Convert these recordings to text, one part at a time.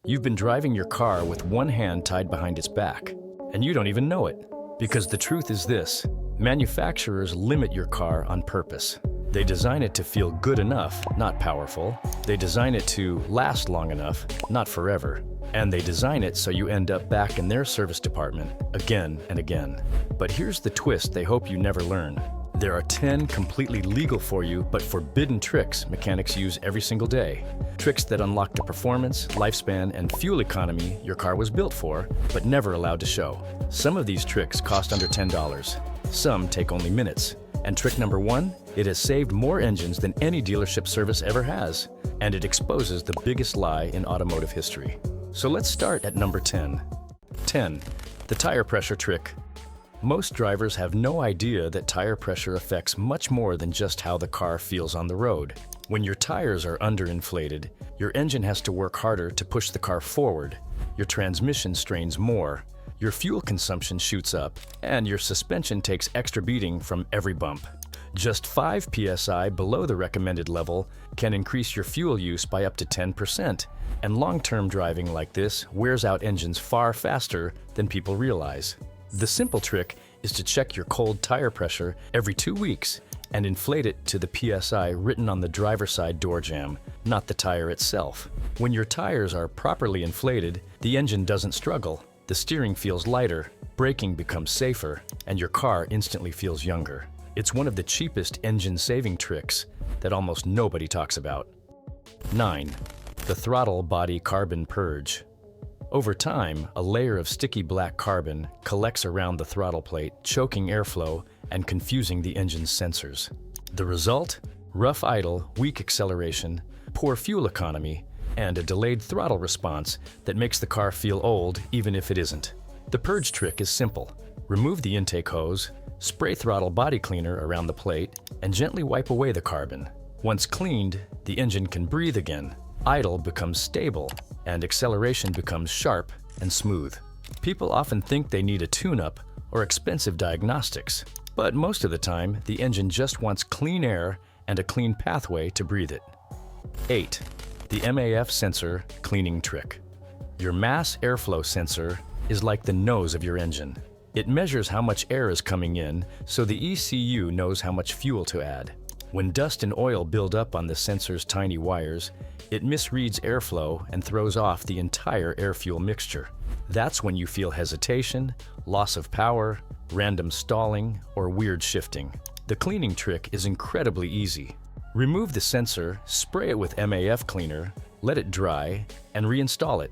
You've been driving your car with one hand tied behind its back, and you don't even know it. Because the truth is this: manufacturers limit your car on purpose. They design it to feel good enough, not powerful. They design it to last long enough, not forever. And they design it so you end up back in their service department again and again. But here's the twist they hope you never learn. There are 10 completely legal for you but forbidden tricks mechanics use every single day. Tricks that unlock the performance, lifespan, and fuel economy your car was built for, but never allowed to show. Some of these tricks cost under $10. Some take only minutes. And trick number 1, it has saved more engines than any dealership service ever has. And it exposes the biggest lie in automotive history. So let's start at number 10. 10. The tire pressure trick. Most drivers have no idea that tire pressure affects much more than just how the car feels on the road. When your tires are underinflated, your engine has to work harder to push the car forward. Your transmission strains more, your fuel consumption shoots up, and your suspension takes extra beating from every bump. Just 5 psi below the recommended level can increase your fuel use by up to 10%, and long-term driving like this wears out engines far faster than people realize. The simple trick is to check your cold tire pressure every 2 weeks and inflate it to the PSI written on the driver's side door jamb, not the tire itself. When your tires are properly inflated, the engine doesn't struggle, the steering feels lighter, braking becomes safer, and your car instantly feels younger. It's one of the cheapest engine-saving tricks that almost nobody talks about. 9. The throttle body carbon purge. Over time, a layer of sticky black carbon collects around the throttle plate, choking airflow and confusing the engine's sensors. The result? Rough idle, weak acceleration, poor fuel economy, and a delayed throttle response that makes the car feel old even if it isn't. The purge trick is simple. Remove the intake hose, spray throttle body cleaner around the plate, and gently wipe away the carbon. Once cleaned, the engine can breathe again. Idle becomes stable, and acceleration becomes sharp and smooth. People often think they need a tune-up or expensive diagnostics, but most of the time, the engine just wants clean air and a clean pathway to breathe it. 8. The MAF sensor cleaning trick. Your mass airflow sensor is like the nose of your engine. It measures how much air is coming in, so the ECU knows how much fuel to add. When dust and oil build up on the sensor's tiny wires, it misreads airflow and throws off the entire air-fuel mixture. That's when you feel hesitation, loss of power, random stalling, or weird shifting. The cleaning trick is incredibly easy. Remove the sensor, spray it with MAF cleaner, let it dry, and reinstall it.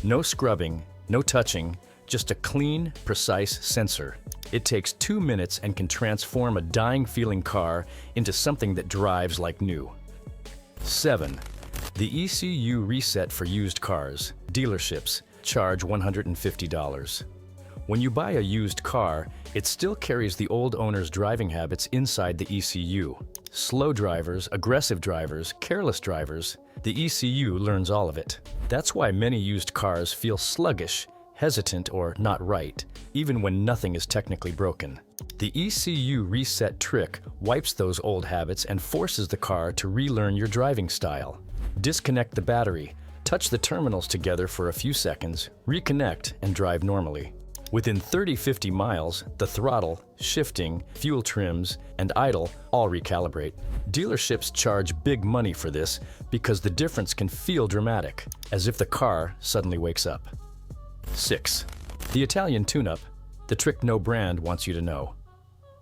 No scrubbing, no touching, just a clean, precise sensor. It takes 2 minutes and can transform a dying-feeling car into something that drives like new. 7. The ECU reset for used cars. Dealerships charge $150. When you buy a used car, it still carries the old owner's driving habits inside the ECU. Slow drivers, aggressive drivers, careless drivers, the ECU learns all of it. That's why many used cars feel sluggish, hesitant, or not right, even when nothing is technically broken. The ECU reset trick wipes those old habits and forces the car to relearn your driving style. Disconnect the battery, touch the terminals together for a few seconds, reconnect, and drive normally. Within 30-50 miles, the throttle, shifting, fuel trims, and idle all recalibrate. Dealerships charge big money for this because the difference can feel dramatic, as if the car suddenly wakes up. 6. The Italian tune-up, the trick no brand wants you to know.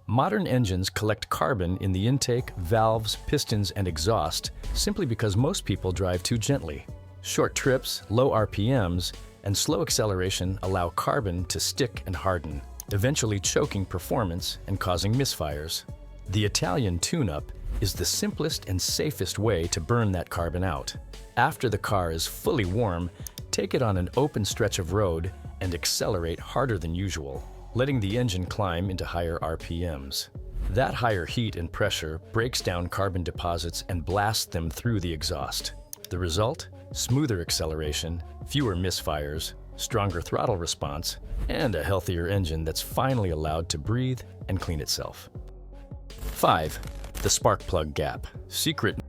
Modern engines collect carbon in the intake, valves, pistons, and exhaust simply because most people drive too gently. Short trips, low RPMs, and slow acceleration allow carbon to stick and harden, eventually choking performance and causing misfires. The Italian tune-up is the simplest and safest way to burn that carbon out. After the car is fully warm, take it on an open stretch of road and accelerate harder than usual, letting the engine climb into higher RPMs. That higher heat and pressure breaks down carbon deposits and blasts them through the exhaust. The result? Smoother acceleration, fewer misfires, stronger throttle response, and a healthier engine that's finally allowed to breathe and clean itself. 5. The spark plug gap. Secret: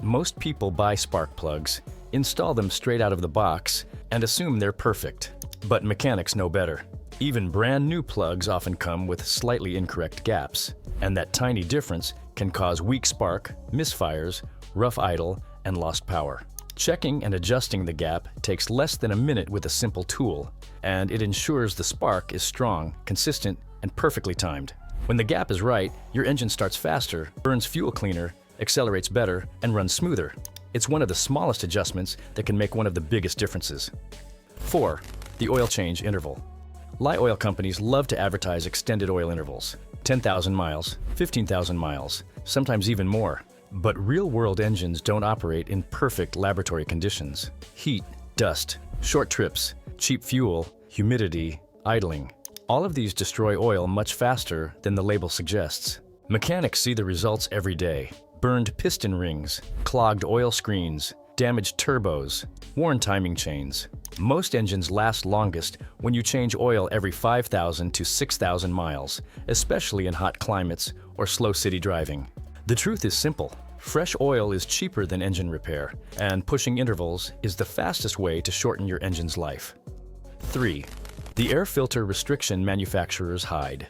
most people buy spark plugs, install them straight out of the box, and assume they're perfect. But mechanics know better. Even brand new plugs often come with slightly incorrect gaps, and that tiny difference can cause weak spark, misfires, rough idle, and lost power. Checking and adjusting the gap takes less than a minute with a simple tool, and it ensures the spark is strong, consistent, and perfectly timed. When the gap is right, your engine starts faster, burns fuel cleaner, accelerates better, and runs smoother. It's one of the smallest adjustments that can make one of the biggest differences. 4. The oil change interval. Light oil companies love to advertise extended oil intervals, 10,000 miles, 15,000 miles, sometimes even more. But real-world engines don't operate in perfect laboratory conditions. Heat, dust, short trips, cheap fuel, humidity, idling. All of these destroy oil much faster than the label suggests. Mechanics see the results every day. Burned piston rings, clogged oil screens, damaged turbos, worn timing chains. Most engines last longest when you change oil every 5,000 to 6,000 miles, especially in hot climates or slow city driving. The truth is simple. Fresh oil is cheaper than engine repair, and pushing intervals is the fastest way to shorten your engine's life. 3. The air filter restriction manufacturers hide.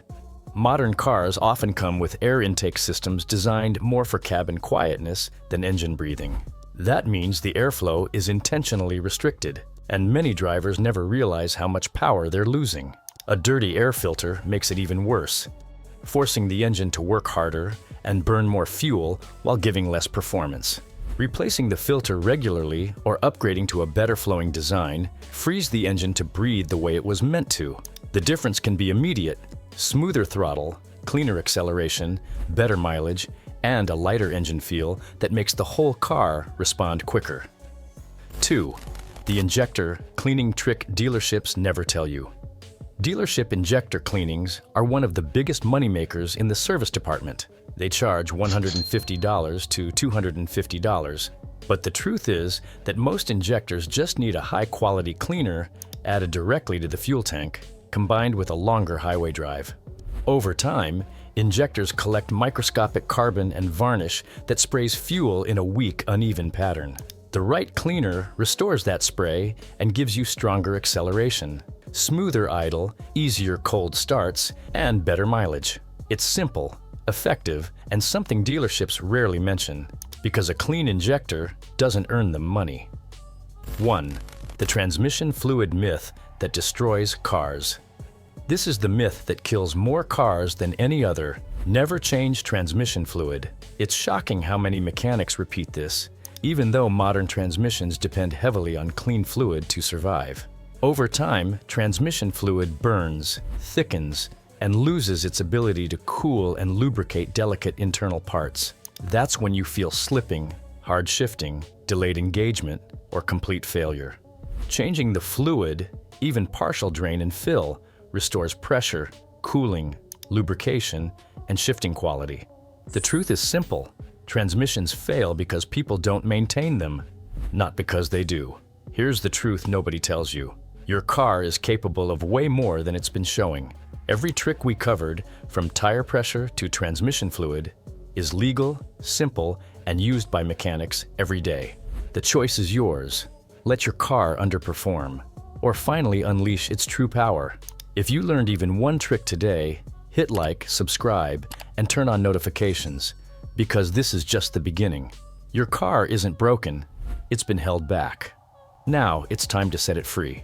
Modern cars often come with air intake systems designed more for cabin quietness than engine breathing. That means the airflow is intentionally restricted, and many drivers never realize how much power they're losing. A dirty air filter makes it even worse, forcing the engine to work harder and burn more fuel while giving less performance. Replacing the filter regularly or upgrading to a better flowing design frees the engine to breathe the way it was meant to. The difference can be immediate: smoother throttle, cleaner acceleration, better mileage, and a lighter engine feel that makes the whole car respond quicker. 2. The injector cleaning trick dealerships never tell you. Dealership injector cleanings are one of the biggest moneymakers in the service department. They charge $150 to $250. But the truth is that most injectors just need a high-quality cleaner added directly to the fuel tank, combined with a longer highway drive. Over time, injectors collect microscopic carbon and varnish that sprays fuel in a weak, uneven pattern. The right cleaner restores that spray and gives you stronger acceleration, smoother idle, easier cold starts, and better mileage. It's simple, effective, and something dealerships rarely mention, because a clean injector doesn't earn them money. 1. The transmission fluid myth that destroys cars. This is the myth that kills more cars than any other. Never change transmission fluid. It's shocking how many mechanics repeat this, even though modern transmissions depend heavily on clean fluid to survive. Over time, transmission fluid burns, thickens, and loses its ability to cool and lubricate delicate internal parts. That's when you feel slipping, hard shifting, delayed engagement, or complete failure. Changing the fluid, even partial drain and fill, restores pressure, cooling, lubrication, and shifting quality. The truth is simple. Transmissions fail because people don't maintain them, not because they do. Here's the truth nobody tells you. Your car is capable of way more than it's been showing. Every trick we covered, from tire pressure to transmission fluid, is legal, simple, and used by mechanics every day. The choice is yours. Let your car underperform, or finally unleash its true power. If you learned even one trick today, hit like, subscribe, and turn on notifications, because this is just the beginning. Your car isn't broken, it's been held back. Now it's time to set it free.